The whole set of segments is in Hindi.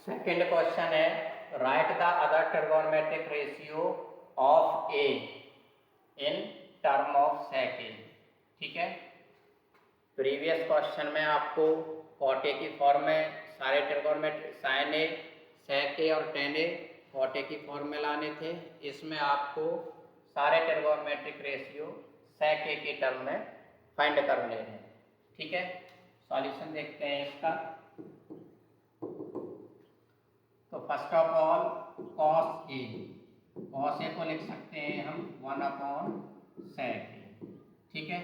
सेकेंड क्वेश्चन है right the other trigonometric ratio of A in term of sec A. ठीक है, प्रीवियस क्वेश्चन में आपको कॉट ए की फॉर्म में सारे ट्रिगोनोमेट्रिक साइन ए, सेक ए और टेन ए कॉट ए की फॉर्म में लाने थे। इसमें आपको सारे ट्रिगोनोमेट्रिक रेशियो सेक ए के टर्म में फाइंड करने हैं। ठीक है, सॉल्यूशन देखते हैं इसका। तो first of all cos A को लिख सकते हैं हम 1/sec ए। ठीक है,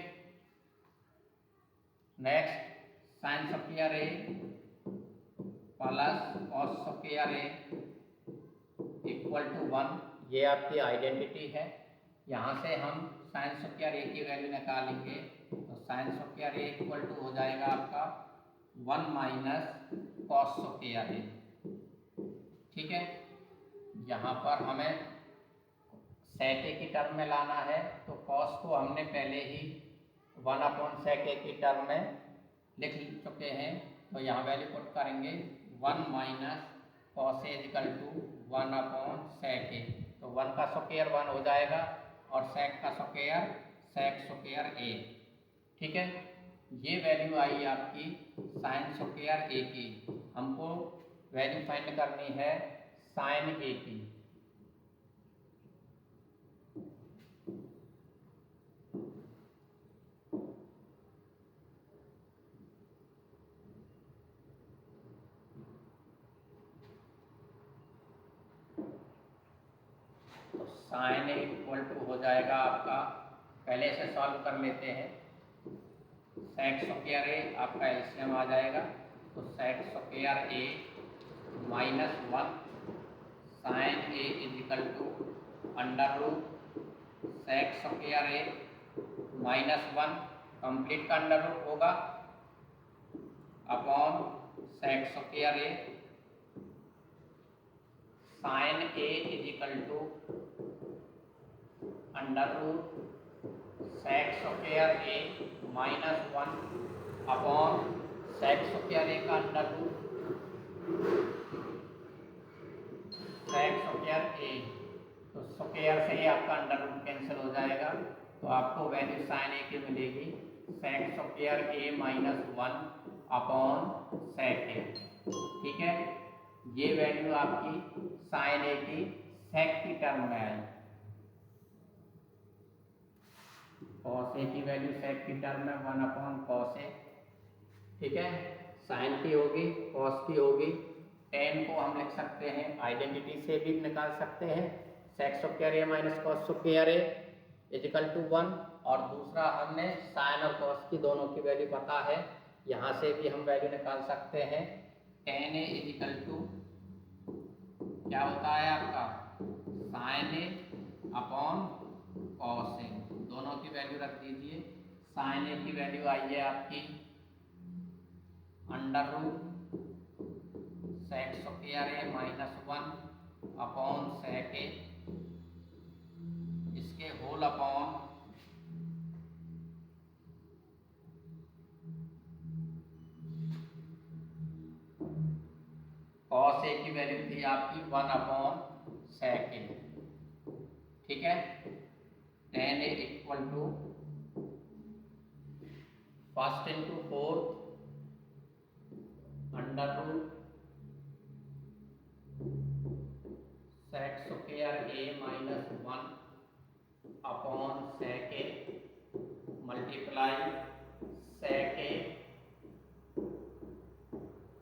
next sine square A plus cos square A equal to 1, ये आपकी आइडेंटिटी है। यहाँ से हम साइन स्क्वायर ए की वैल्यू निकालेंगे तो sine square A equal to हो जाएगा आपका 1 माइनस कॉस स्क्वायर ए। ठीक है, यहाँ पर हमें सेक ए की टर्म में लाना है तो कॉस को हमने पहले ही 1/sec ए की टर्म में लिख चुके हैं, तो यहाँ वैल्यू पुट करेंगे 1 minus cos A equal to 1/sec A. तो 1 का स्क्वायर 1 हो जाएगा और सेक का स्क्वायर सेक स्क्वायर ए। ठीक है, ये वैल्यू आई आपकी साइन स्क्वायर ए की। हमको वैल्यू फाइंड करनी है साइन ए की। तो साइन ए इक्वल टू हो जाएगा आपका, पहले से सॉल्व कर लेते हैं। सेक स्क्वायर ए आपका एलसीएम आ जाएगा, तो sec square A minus 1 sine A equal to under root sec square A minus 1 complete का अंडर रूट होगा upon sec square A sine A equal to under root sec square A minus 1 upon sec square A का under root sec square A. तो स्क्वायर से ही आपका अंडर रूट कैंसिल हो जाएगा, तो आपको वैल्यू साइन ए की मिलेगी सेक square A minus 1 upon sec A. ठीक है, ये वैल्यू आपकी साइन ए की सेक की टर्म में आई। कॉस ए की वैल्यू सेक की टर्म में 1/cos ए। ठीक है, साइन की होगी, कॉस की होगी, टेन को हम लिख सकते हैं आइडेंटिटी से भी निकाल सकते हैं, sec square A minus cos square A equal to 1। और दूसरा हमने साइन और कॉस की दोनों की वैल्यू पता है, यहाँ से भी हम वैल्यू निकाल सकते हैं। टेन ए इजिकल टू क्या होता है आपका sign A upon cos A, दोनों की वैल्यू रख दीजिए। साइन ए की वैल्यू आई है आपकी under root sec square A minus 1 upon sec ए, इसके होल अपॉन कॉस ए की वैल्यू थी आपकी 1/sec ए। ठीक है, tan A equal to first into fourth under root sec square A minus 1 upon sec A multiply sec A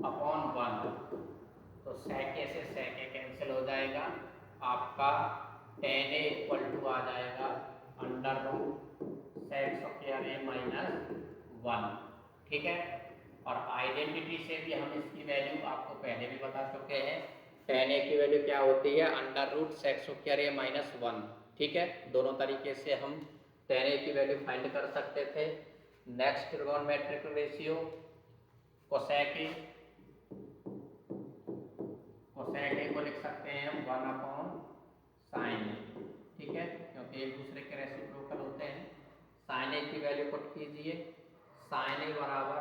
upon 1। तो सेक ए से सेक ए कैंसिल हो जाएगा, आपका टेन ए इक्वल टू आ जाएगा under root sec square A minus 1। ठीक है, और आइडेंटिटी से भी हम इसकी वैल्यू आपको पहले भी बता चुके हैं, टेन ए की वैल्यू क्या होती है under root sec square A minus 1। ठीक है, दोनों तरीके से हम टेन ए की वैल्यू फाइंड कर सकते थे। नेक्स्ट ट्रिगोनोमेट्रिक रेशियो कोसेक ए को लिख सकते हैं हम 1/sin ए। ठीक है, क्योंकि एक दूसरे के रेसिप्रोकल होते हैं। साइन ए की वैल्यू पुट कीजिए, साइन ए बराबर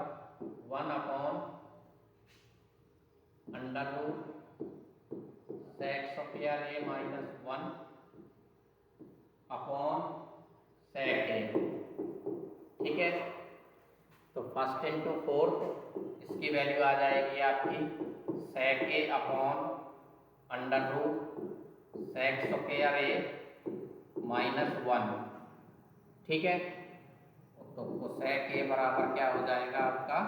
1/sin under root sec square A minus 1 upon sec A. ठीक है, तो फर्स्ट इंटू फोर्थ, इसकी वैल्यू आ जाएगी आपकी sec A upon under root sec square A minus 1। ठीक है, तो कोसेक ए बराबर क्या हो जाएगा आपका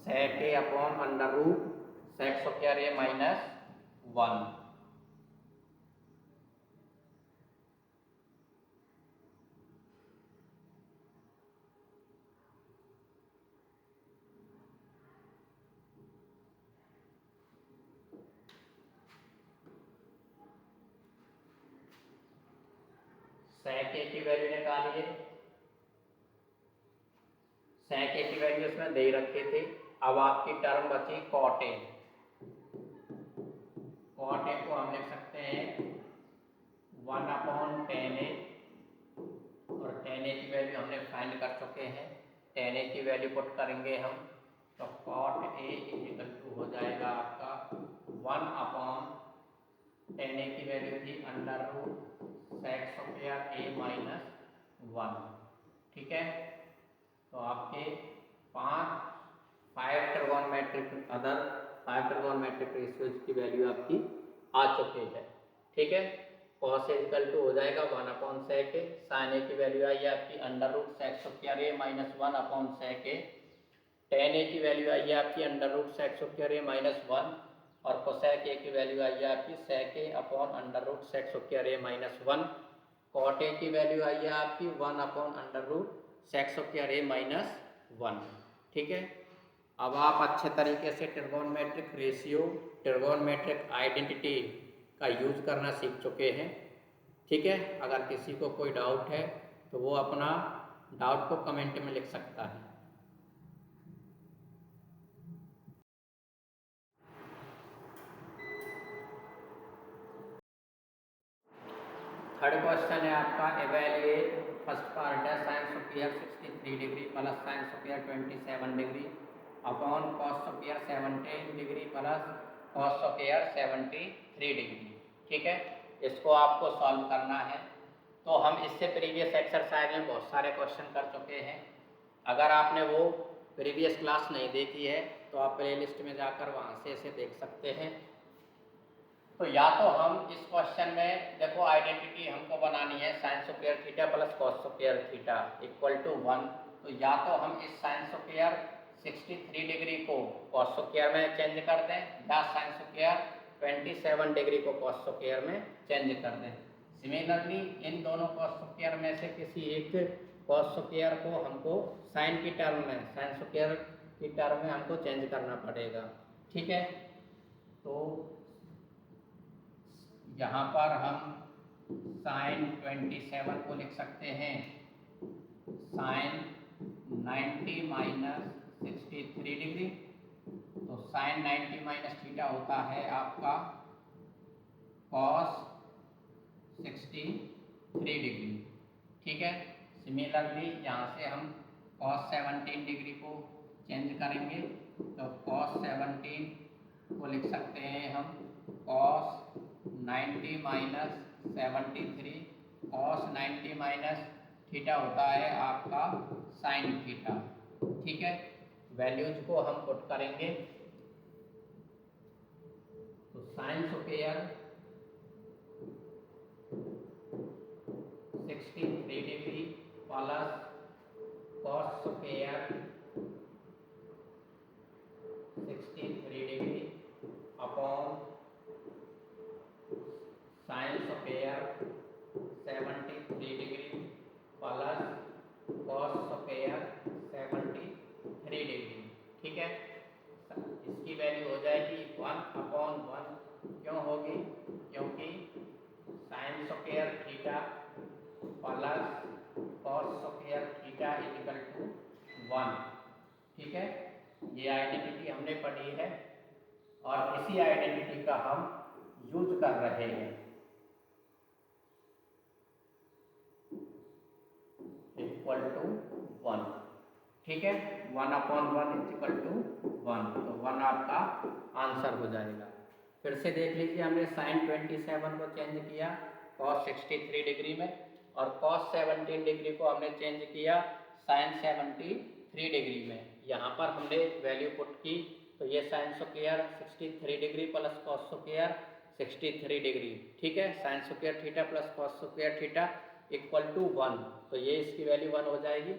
sec A upon under root sec square A minus 1। Sec A की वैल्यू निकालिए। सेक ए की वैल्यू इसमें दे रखी थी। अब आपकी टर्म बची कॉट ए। कॉट ए को हम लिख सकते हैं 1 अपॉन टेन ए, और टेन ए की वैल्यू हमने फाइंड कर चुके हैं। टेन ए की वैल्यू पुट करेंगे हम, तो कॉट ए इक्वल टू हो जाएगा आपका 1 अपॉन टेन ए की वैल्यू थी under root sec square A minus 1। ठीक है, तो आपके 5 ट्रिगोनोमेट्रिक अदर 5 ट्रिगोनोमेट्रिक रेशियोज की वैल्यू आपकी आ चुकी है। ठीक है, कॉस ए इक्वल टू हो जाएगा 1 upon sec A. Sine A की वैल्यू आई है आपकी under root sec square A minus 1 upon sec A. Tan A की वैल्यू आई है आपकी under root sec square A minus 1, और कोसेक ए की वैल्यू आई है आपकी sec A upon under root sec square A minus 1। Cot A की वैल्यू आई है आपकी 1 upon under root sec square A minus 1। ठीक है, अब आप अच्छे तरीके से ट्रिगोनोमेट्रिक रेशियो, ट्रिगोनोमेट्रिक आइडेंटिटी का यूज करना सीख चुके हैं। ठीक है, अगर किसी को कोई डाउट है तो वो अपना डाउट को कमेंट में लिख सकता है। थर्ड क्वेश्चन है आपका एवेल्युएट। फर्स्ट पार्ट है sine square 63 degree plus sign square 27 degree upon cos square 17 degree plus cos square 73 degree. ठीक है, इसको आपको सॉल्व करना है। तो हम इससे प्रीवियस एक्सरसाइज में बहुत सारे क्वेश्चन कर चुके हैं। अगर आपने वो प्रीवियस क्लास नहीं देखी है तो आप प्लेलिस्ट में जाकर वहाँ से इसे देख सकते हैं। तो या तो हम इस क्वेश्चन में देखो आइडेंटिटी हमको बनानी है sine square theta plus cos square theta equal to 1। तो या तो हम इस साइन स्क्वायर 63 डिग्री को कॉस स्क्वायर में चेंज कर दें, या साइन स्क्वायर 27 डिग्री को कॉस स्क्वायर में चेंज कर दें। सिमिलरली इन दोनों कॉस स्क्वायर में से किसी एक कॉस स्क्वायर को हमको साइन की टर्म में, साइन स्क्वायर की टर्म में हमको चेंज करना पड़ेगा। ठीक है, तो यहाँ पर हम साइन 27 को लिख सकते हैं साइन 90 माइनस 63 डिग्री। तो साइन 90 माइनस थीटा होता है आपका कॉस 63 डिग्री। ठीक है, सिमिलरली यहाँ से हम कॉस 17 डिग्री को चेंज करेंगे, तो कॉस 17 को लिख सकते हैं हम cos 90 minus 73। Cos 90 minus theta होता है आपका साइन थीटा। ठीक है, वैल्यूज को हम पुट करेंगे। तो sine square 63 degree plus cos square 63 degree upon sine square 73 degree plus cos square 73 degree. ठीक है, इसकी वैल्यू हो जाएगी 1 अपॉन 1। क्यों होगी? क्योंकि sine square theta plus cos square theta equal to 1। ठीक है, ये आइडेंटिटी हमने पढ़ी है और इसी आइडेंटिटी का हम यूज कर रहे हैं। इक्वल टू 1, ठीक है। 1/1 =1, तो 1 आपका आंसर हो जाएगा। फिर से देख लीजिए, हमने साइन 27 को चेंज किया cos 63 डिग्री में, और cos 17 डिग्री को हमने चेंज किया साइन 73 डिग्री में। यहाँ पर हमने वैल्यू पुट की, तो ये sign square 63 degree plus cos square 63 degree, ठीक है। Sine square theta plus cos square theta =1, तो ये इसकी वैल्यू 1 हो जाएगी।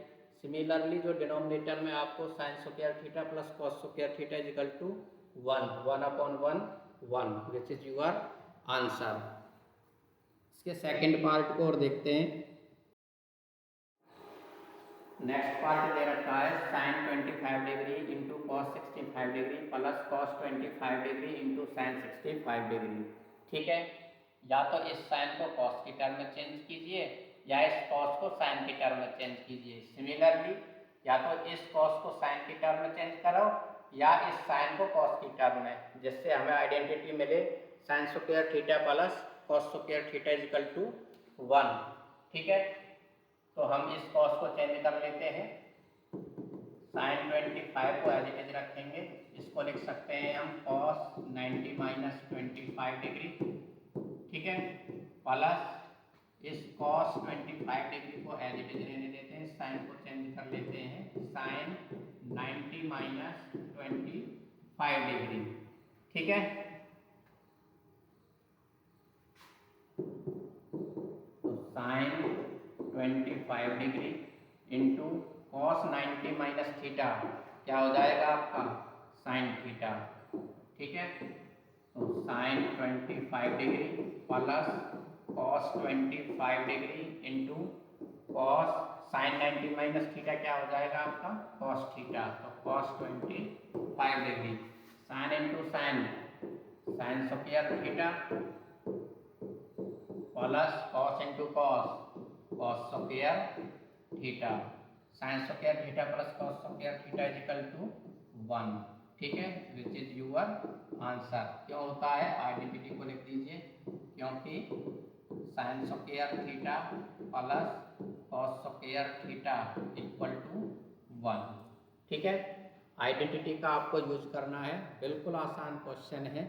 सिमिलरली जो डिनोमिनेटर में आपको sine square theta plus cos square theta =1, 1/1 which is your answer. इसके सेकंड पार्ट को और देखते हैं। नेक्स्ट पार्ट दे रखा है sine 25 degree into cos 65 degree plus cos 25 degree into sine 65 degree, ठीक है। या तो इस साइन को कॉस की टर्म में चेंज कीजिए, या इस कॉस को साइन की टर्म में चेंज कीजिए। सिमिलरली या तो इस कॉस को साइन की टर्म में चेंज करो, या इस साइन को कॉस की टर्म में, जिससे हमें आइडेंटिटी मिले sign square theta plus cos square theta =1, ठीक है। तो हम इस कॉस को चेंज कर लेते हैं, साइन 25 को एज इट इज रखेंगे, इसको लिख सकते हैं हम cos 90 - 25 डिग्री, ठीक है, प्लस इस cos 25 डिग्री को एज इट इज रहने देते हैं, साइन को चेंज कर लेते हैं साइन 90 - 25 डिग्री, ठीक है। तो sine 25 degree into cos 90 minus theta क्या हो जाएगा आपका साइन थीटा, ठीक है। तो sine 25 degree plus cos 25 degree into cos sine 90 minus theta क्या हो जाएगा आपका कॉस थीटा, तो cos 25 degree, sine into sine, sine square theta plus cos into cos, cos square theta, sine square theta plus cos square theta =1, ठीक है, विच इज योर आंसर। क्यों होता है, आइडेंटिटी को लिख दीजिए, क्योंकि sine square theta plus cos square theta =1, ठीक है। आइडेंटिटी का आपको यूज करना है, बिल्कुल आसान क्वेश्चन है।